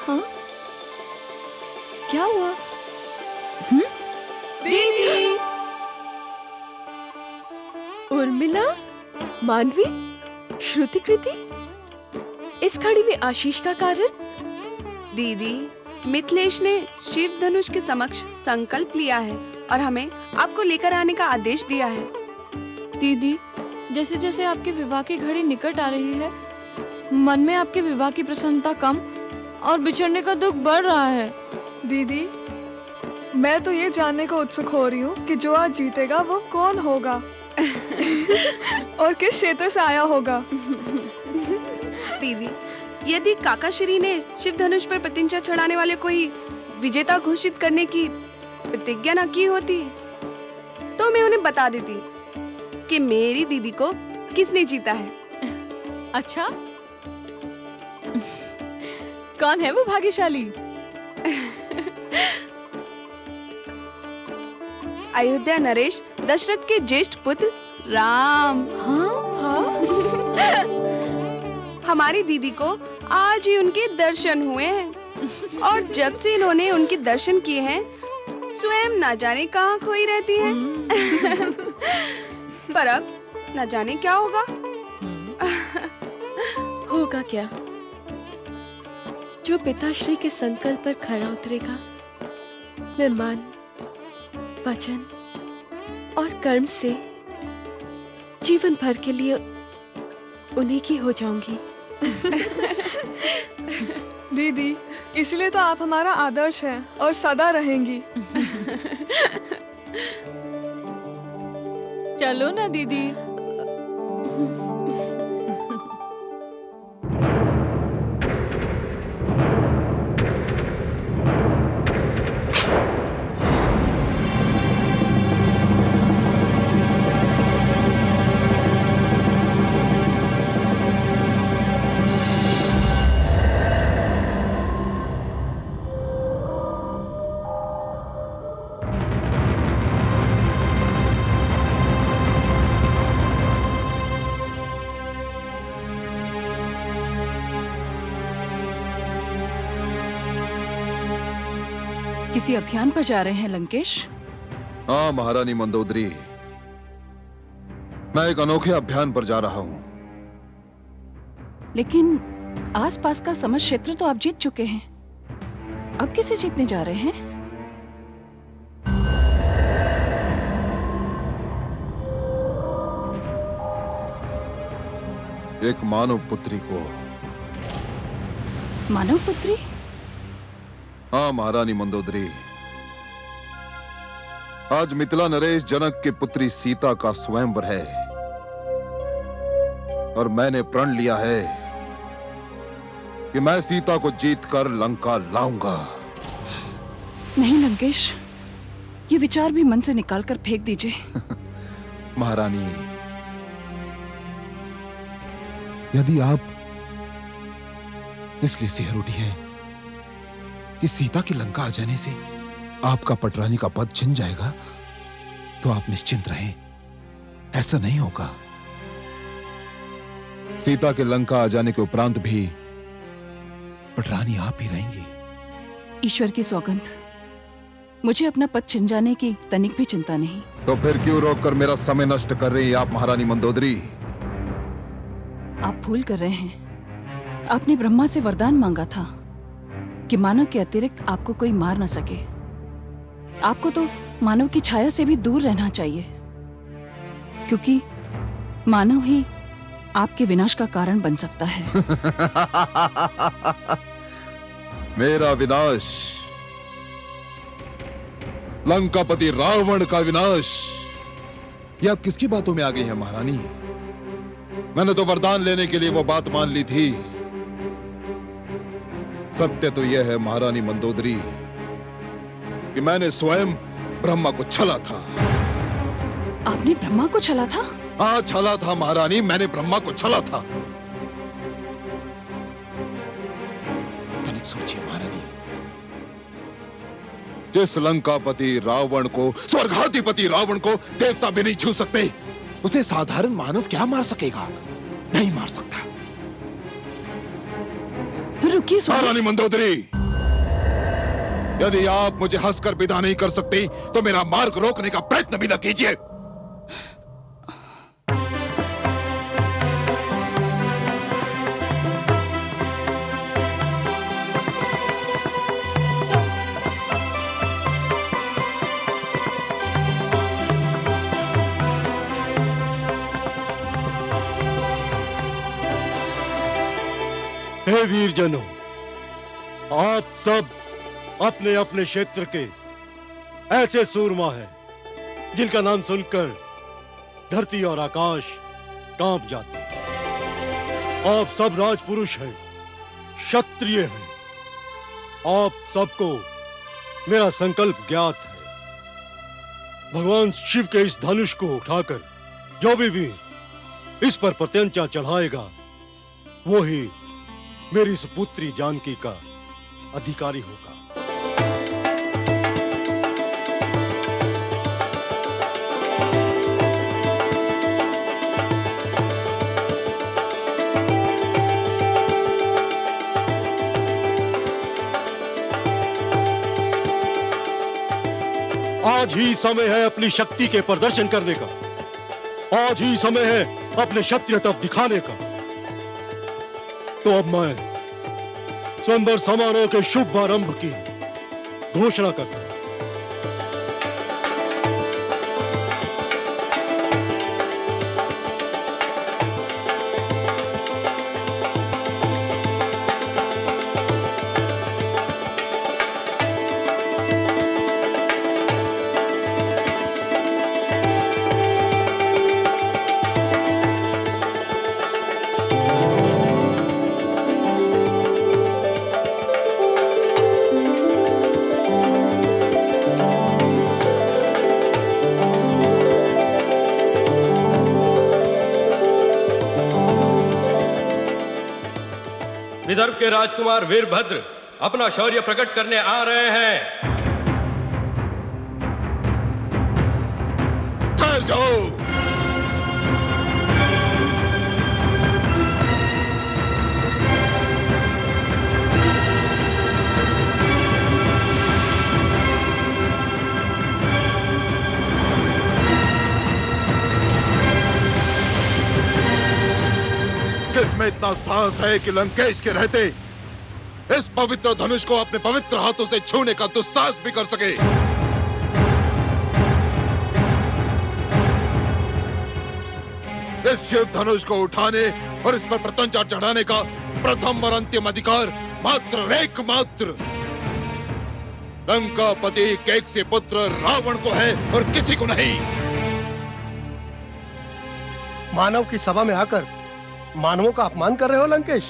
हाँ? क्या हुआ? दीदी! उर्मिला, मानवी, श्रुति कृति, इस घड़ी में आशीष का कारण? दीदी, मिथिलेश ने शिव धनुष के समक्ष संकल्प लिया है और हमें आपको लेकर आने का आदेश दिया है। दीदी, जैसे जैसे आपके विवाह की घड़ी निकट आ रही है, मन में आपके विवाह की प्रसन्नता कम और बिछड़ने का दुख बढ़ रहा है। दीदी, मैं तो ये जानने को उत्सुक हो रही हूँ कि जो आज जीतेगा वो कौन होगा और किस क्षेत्र से आया होगा। दीदी, यदि काका श्री ने शिव धनुष पर प्रतिज्ञा चढ़ाने वाले को ही विजेता घोषित करने की प्रतिज्ञा न की होती तो मैं उन्हें बता देती कि मेरी दीदी को किसने जीता है। अच्छा, कौन है वो भाग्यशाली? अयोध्या नरेश दशरथ के ज्येष्ठ पुत्र राम। हमारी दीदी को आज ही उनके दर्शन हुए हैं और जब से इन्होंने उनके दर्शन किए हैं स्वयं ना जाने कहाँ खोई रहती हैं। पर अब न जाने क्या होगा। होगा क्या? जो पिताश्री के संकल्प पर खरा उतरेगा, मैं मन, वचन और कर्म से जीवन भर के लिए उन्हीं की हो जाऊंगी। दीदी, इसलिए तो आप हमारा आदर्श हैं और सदा रहेंगी। चलो ना दीदी। किसी अभियान पर जा रहे हैं लंकेश? हाँ महारानी मंदोदरी, मैं एक अनोखे अभियान पर जा रहा हूँ। लेकिन आसपास का समस्त क्षेत्र तो आप जीत चुके हैं। अब किसे जीतने जा रहे हैं? एक मानव पुत्री को। मानव पुत्री? हाँ महारानी मंदोदरी, आज मिथिला नरेश जनक की पुत्री सीता का स्वयंवर है और मैंने प्रण लिया है कि मैं सीता को जीतकर लंका लाऊंगा। नहीं लंकेश, ये विचार भी मन से निकालकर फेंक दीजिए। महारानी, यदि आप इसलिए सिहर उठी हैं कि सीता की लंका आ जाने से आपका पटरानी का पद छिन जाएगा, तो आप निश्चिंत रहें, ऐसा नहीं होगा। सीता के लंका आ जाने के उपरांत भी पटरानी आप ही रहेंगी। ईश्वर की सौगंध, मुझे अपना पद छिन जाने की तनिक भी चिंता नहीं। तो फिर क्यों रोककर मेरा समय नष्ट कर रही हैं आप महारानी मंदोदरी? आप भूल कर रहे हैं, आपने ब्रह्मा से वरदान मांगा था कि मानव के अतिरिक्त आपको कोई मार न सके। आपको तो मानव की छाया से भी दूर रहना चाहिए, क्योंकि मानव ही आपके विनाश का कारण बन सकता है। मेरा विनाश, लंकापति रावण का विनाश। ये आप किसकी बातों में आ गई हैं महारानी? मैंने तो वरदान लेने के लिए वो बात मान ली थी। सत्य तो यह है महारानी मंदोदरी कि मैंने स्वयं ब्रह्मा को छला था। आपने ब्रह्मा को छला था? हाँ, छला था महारानी, मैंने ब्रह्मा को छला था। तनिक सोचिए महारानी, जिस लंकापति रावण को, स्वर्गाधिपति रावण को देवता भी नहीं छू सकते, उसे साधारण मानव क्या मार सकेगा? नहीं मार सकता। रुकिए स्वामी। महारानी मंदोदरी, यदि आप मुझे हंसकर विदा नहीं कर सकती तो मेरा मार्ग रोकने का प्रयत्न भी न कीजिए। हे वीरजनों, आप सब अपने अपने क्षेत्र के ऐसे सूरमा हैं जिनका नाम सुनकर धरती और आकाश कांप जाते हैं। आप सब राजपुरुष हैं, क्षत्रिय हैं। आप सबको मेरा संकल्प ज्ञात है। भगवान शिव के इस धनुष को उठाकर जो भी वीर इस पर प्रत्यंचा चढ़ाएगा वो ही मेरी सुपुत्री जानकी का अधिकारी होगा। आज ही समय है अपनी शक्ति के प्रदर्शन करने का। आज ही समय है अपने क्षत्रिय तप दिखाने का। तो अब मैं स्वयंवर समारोह के शुभ आरंभ की घोषणा करता हूं। विदर्भ के राजकुमार वीरभद्र अपना शौर्य प्रकट करने आ रहे हैं। ठहर जाओ। किसमें इतना साहस है कि लंकेश के रहते इस पवित्र धनुष को अपने पवित्र हाथों से छूने का दुस्साहस भी कर सके? इस शिव धनुष को उठाने और इस पर प्रत्यंचा चढ़ाने का प्रथम और अंतिम अधिकार मात्र एकमात्र लंकापति कैकसी पुत्र रावण को है और किसी को नहीं। मानव की सभा में आकर मानवों का अपमान कर रहे हो लंकेश।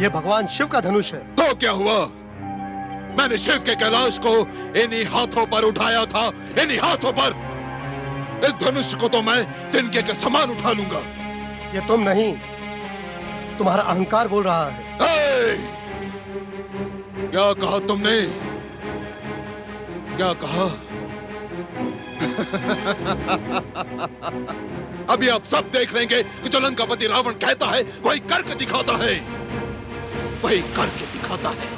यह भगवान शिव का धनुष है। तो क्या हुआ? मैंने शिव के कैलाश को इन्हीं हाथों पर उठाया था, इन्हीं हाथों पर। इस धनुष को तो मैं तिनके के समान उठा लूंगा। ये तुम नहीं, तुम्हारा अहंकार बोल रहा है। क्या कहा तुमने? क्या कहा? अभी आप सब देख लेंगे कि जो लंकापति रावण कहता है वही करके दिखाता है, वही करके दिखाता है।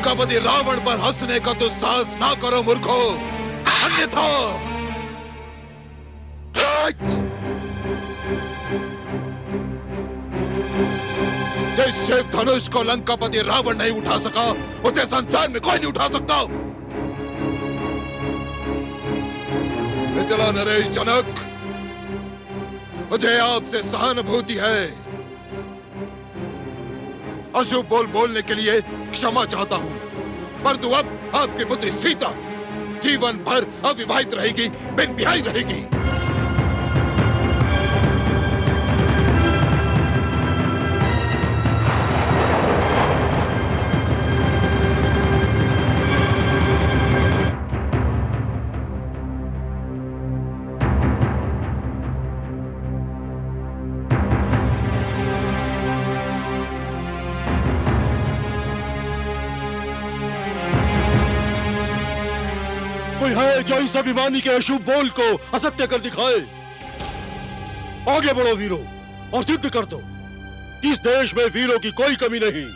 लंकापति रावण पर हंसने का तो साहस ना करो मूर्खो, अन्यथा जिस शिव धनुष को लंकापति रावण नहीं उठा सका, उसे संसार में कोई नहीं उठा सकता। मिथिला नरेश जनक, मुझे आपसे सहानुभूति है। अशुभ बोलने के लिए क्षमा चाहता हूं, परंतु अब आपकी पुत्री सीता जीवन भर अविवाहित रहेगी, बिन ब्याही रहेगी। कोई है जो इस अभिमानी के अशुभ बोल को असत्य कर दिखाए? आगे बढ़ो वीरों और सिद्ध कर दो कि इस देश में वीरों की कोई कमी नहीं।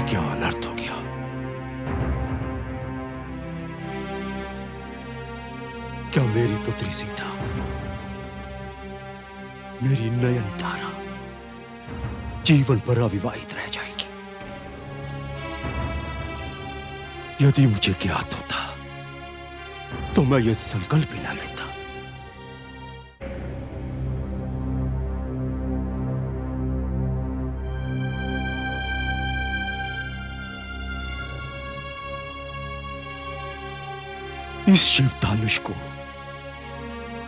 क्या अनर्थ हो गया? क्या मेरी पुत्री सीता, मेरी नयन तारा जीवन भर अविवाहित रह जाएगी? यदि मुझे ज्ञात होता तो मैं ये संकल्प ही न लेता। इस शिवधनुष को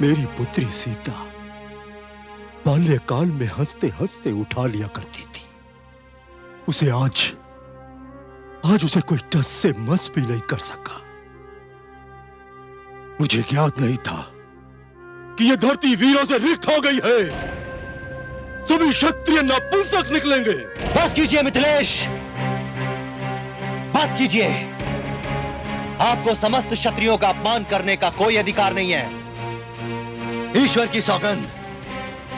मेरी पुत्री सीता बाल्यकाल में हंसते हंसते उठा लिया करती थी। उसे आज उसे कोई टस से मस भी नहीं कर सका। मुझे ज्ञात नहीं था कि यह धरती वीरों से रिक्त हो गई है। सभी क्षत्रिय नपुंसक निकलेंगे। बस कीजिए मिथिलेश, बस कीजिए। आपको समस्त क्षत्रियों का अपमान करने का कोई अधिकार नहीं है। ईश्वर की सौगंध,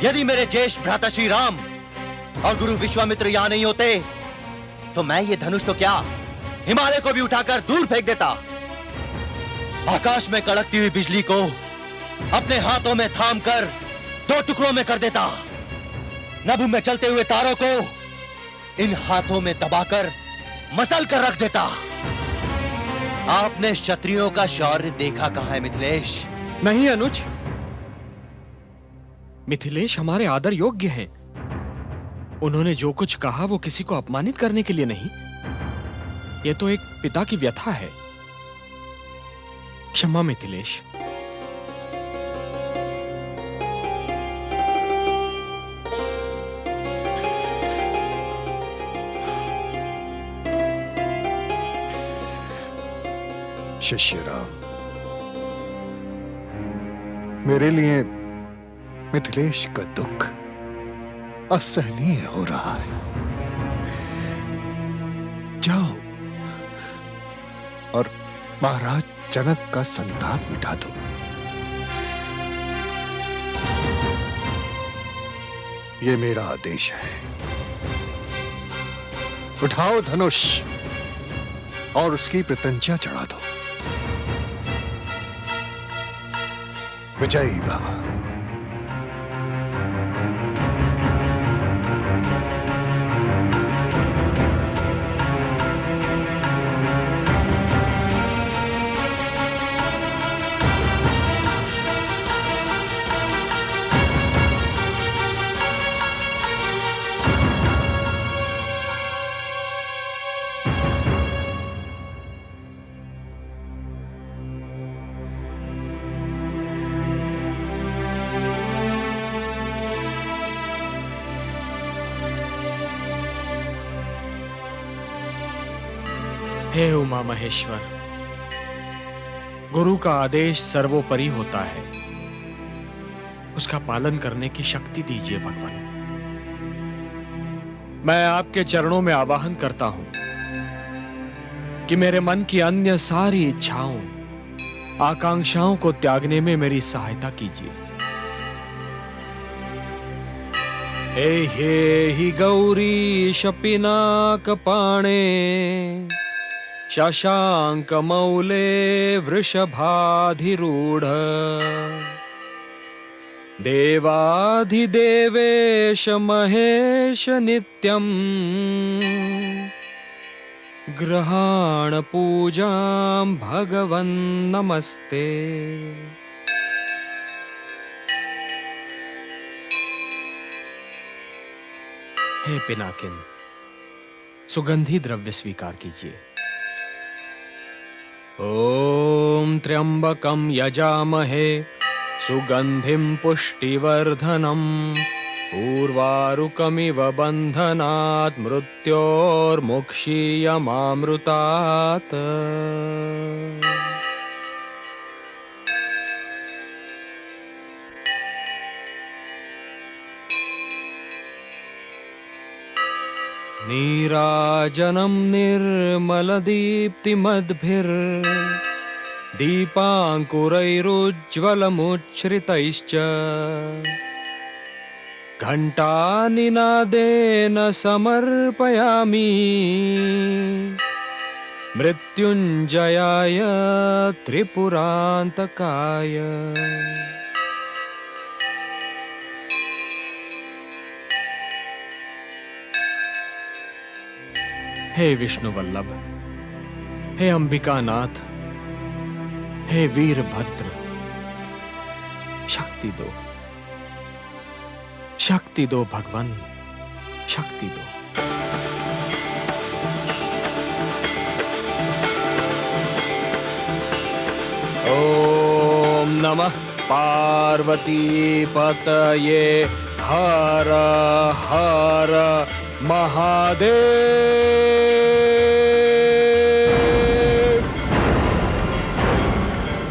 यदि मेरे ज्येष्ठ भ्राता श्री राम और गुरु विश्वामित्र यहां नहीं होते तो मैं ये धनुष तो क्या हिमालय को भी उठाकर दूर फेंक देता। आकाश में कड़कती हुई बिजली को अपने हाथों में थामकर 2 टुकड़ों में कर देता। नभ में चलते हुए तारों को इन हाथों में दबाकर मसल कर रख देता। आपने क्षत्रियों का शौर्य देखा कहां है मिथिलेश? नहीं अनुज, मिथिलेश हमारे आदर योग्य हैं। उन्होंने जो कुछ कहा वो किसी को अपमानित करने के लिए नहीं, ये तो एक पिता की व्यथा है। क्षमा मिथिलेश। शिष्य राम, मेरे लिए मिथिलेश का दुख असहनीय हो रहा है। जाओ और महाराज जनक का संताप मिटा दो। ये मेरा आदेश है। उठाओ धनुष और उसकी प्रत्यंचा चढ़ा दो। विजयी भव। हे उमा महेश्वर, गुरु का आदेश सर्वोपरि होता है, उसका पालन करने की शक्ति दीजिए भगवान। मैं आपके चरणों में आवाहन करता हूं कि मेरे मन की अन्य सारी इच्छाओं, आकांक्षाओं को त्यागने में मेरी सहायता कीजिए। हे हि गौरी शपिनाकपाणे शशांकमौले वृषभाधिरूढ़ देवाधिदेवेश महेश नित्यं ग्रहाण पूजां भगवन् नमस्ते। हे पिनाकिन, सुगंधी द्रव्य स्वीकार कीजिए। ओम त्र्यंबकं यजामहे सुगंधिं पुष्टिवर्धनम् उर्वारुकमिव बन्धनात् मृत्योर्मुक्षीयमामृतात्। नीराजनं निर्मलदीप्तिमद्भिर्दीपाङ्कुरैरुज्ज्वलमुच्छ्रितैश्च घण्टानिनादेन समर्पयामि मृत्युञ्जयाय त्रिपुरान्तकाय। हे विष्णु वल्लभ, हे अंबिकानाथ, हे वीरभद्र, शक्ति दो, शक्ति दो भगवान, शक्ति दो। ओम नमः पार्वती पतये हर हर महादेव।